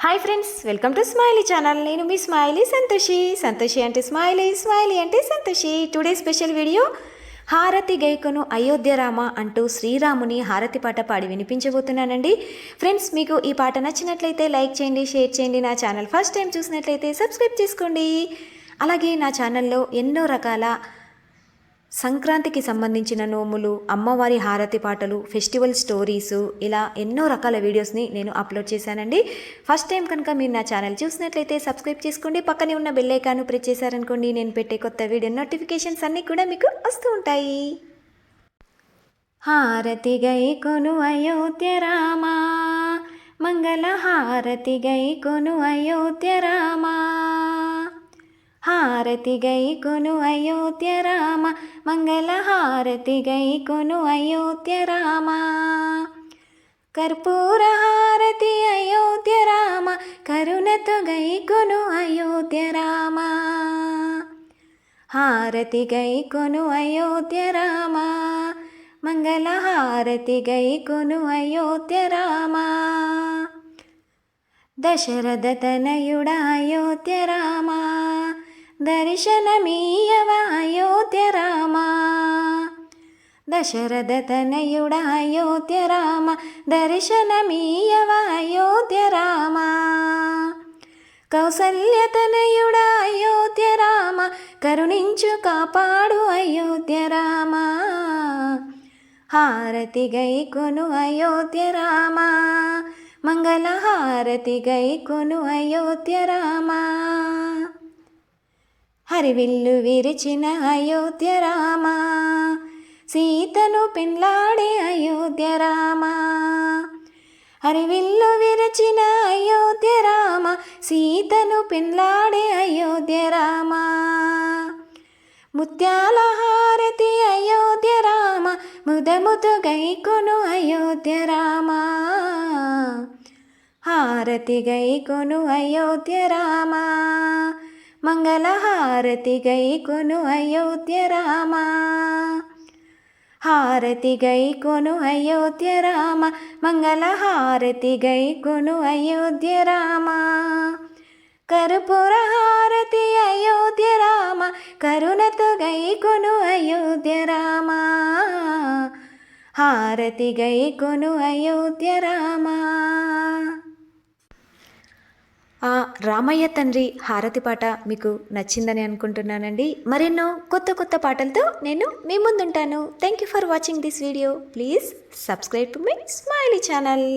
Hi friends, welcome to smiley channel. నేను మీ smiley Santoshi. Santoshi అంటే smiley, smiley అంటే సంతోషి. టుడే స్పెషల్ వీడియో హారతి గైకొను అయోధ్య రామ అంటూ శ్రీరాముని హారతి పాట పాడి వినిపించబోతున్నానండి. ఫ్రెండ్స్, మీకు ఈ పాట నచ్చినట్లయితే లైక్ చేయండి, షేర్ చేయండి. నా ఛానల్ ఫస్ట్ టైం చూసినట్లయితే సబ్స్క్రైబ్ చేసుకోండి. అలాగే నా ఛానల్లో ఎన్నో రకాల సంక్రాంతికి సంబంధించిన నోములు, అమ్మవారి హారతి పాటలు, ఫెస్టివల్ స్టోరీసు, ఇలా ఎన్నో రకాల వీడియోస్ని నేను అప్లోడ్ చేశానండి. ఫస్ట్ టైం కనుక మీరు నా ఛానల్ చూసినట్లయితే సబ్స్క్రైబ్ చేసుకోండి. పక్కనే ఉన్న బెల్ ఐకాన్ ప్రెస్ చేశారనుకోండి, నేను పెట్టే కొత్త వీడియో నోటిఫికేషన్స్ అన్నీ కూడా మీకు వస్తూ ఉంటాయి. హారతి గై కొను అయోధ్య రామా, మంగళ హారతి గై కొను అయోధ్య రామా. హారతి గై కొను అయోధ్య రామ, మంగళ హారతి గై కొను అయోధ్య రామ. కర్పూర హారతి అయోధ్య రామ, కరుణతో గై కొను అయోధ్య రామ. హారతి గై కొను అయోధ్య రామ, మంగళ హారతి గై కొను అయోధ్య రామ. దశరథ తనయుడ అయోధ్య రామ, దర్శనమీయవ అయోధ్య రామ. దశరథ తనయుడ అయోధ్య రామ, దర్శనమీయవ అయోధ్య రామ. కౌసల్య తనయుడ అయోధ్య రామ, కరుణించు కాపాడు అయోధ్య రామ. హారతి గై కొను అయోధ్య రామ, మంగళ హారతి గై కొను అయోధ్య రామ. హరివిల్లు విరిచిన అయోధ్య రామ, సీతను పెండ్లాడే అయోధ్య రామ. హరివిల్లు విరచిన అయోధ్య రామ, సీతను పెండ్లాడే అయోధ్య రామ. ముత్యాల హారతి అయోధ్య రామ, ముదముదు గైకొను అయోధ్య రామ. హారతి గైకొను అయోధ్య రామ, మంగళ హారతి గై కొను అయోధ్య రామ. హారతి గై కొను అయోధ్య రామ, మంగళ హారతి గై కొను అయోధ్య రామ. కర్పూర హారతి అయోధ్య రామ, కరుణతో గై కొను అయోధ్య రామ. హారతి గై కొను అయోధ్య రామ. ఆ రామయ్య తండ్రి హారతి పాట మీకు నచ్చిందని అనుకుంటున్నానండి. మరెన్నో కొత్త కొత్త పాటలతో నేను మీ ముందుంటాను. Thank you for watching this video. Please subscribe to my smiley channel.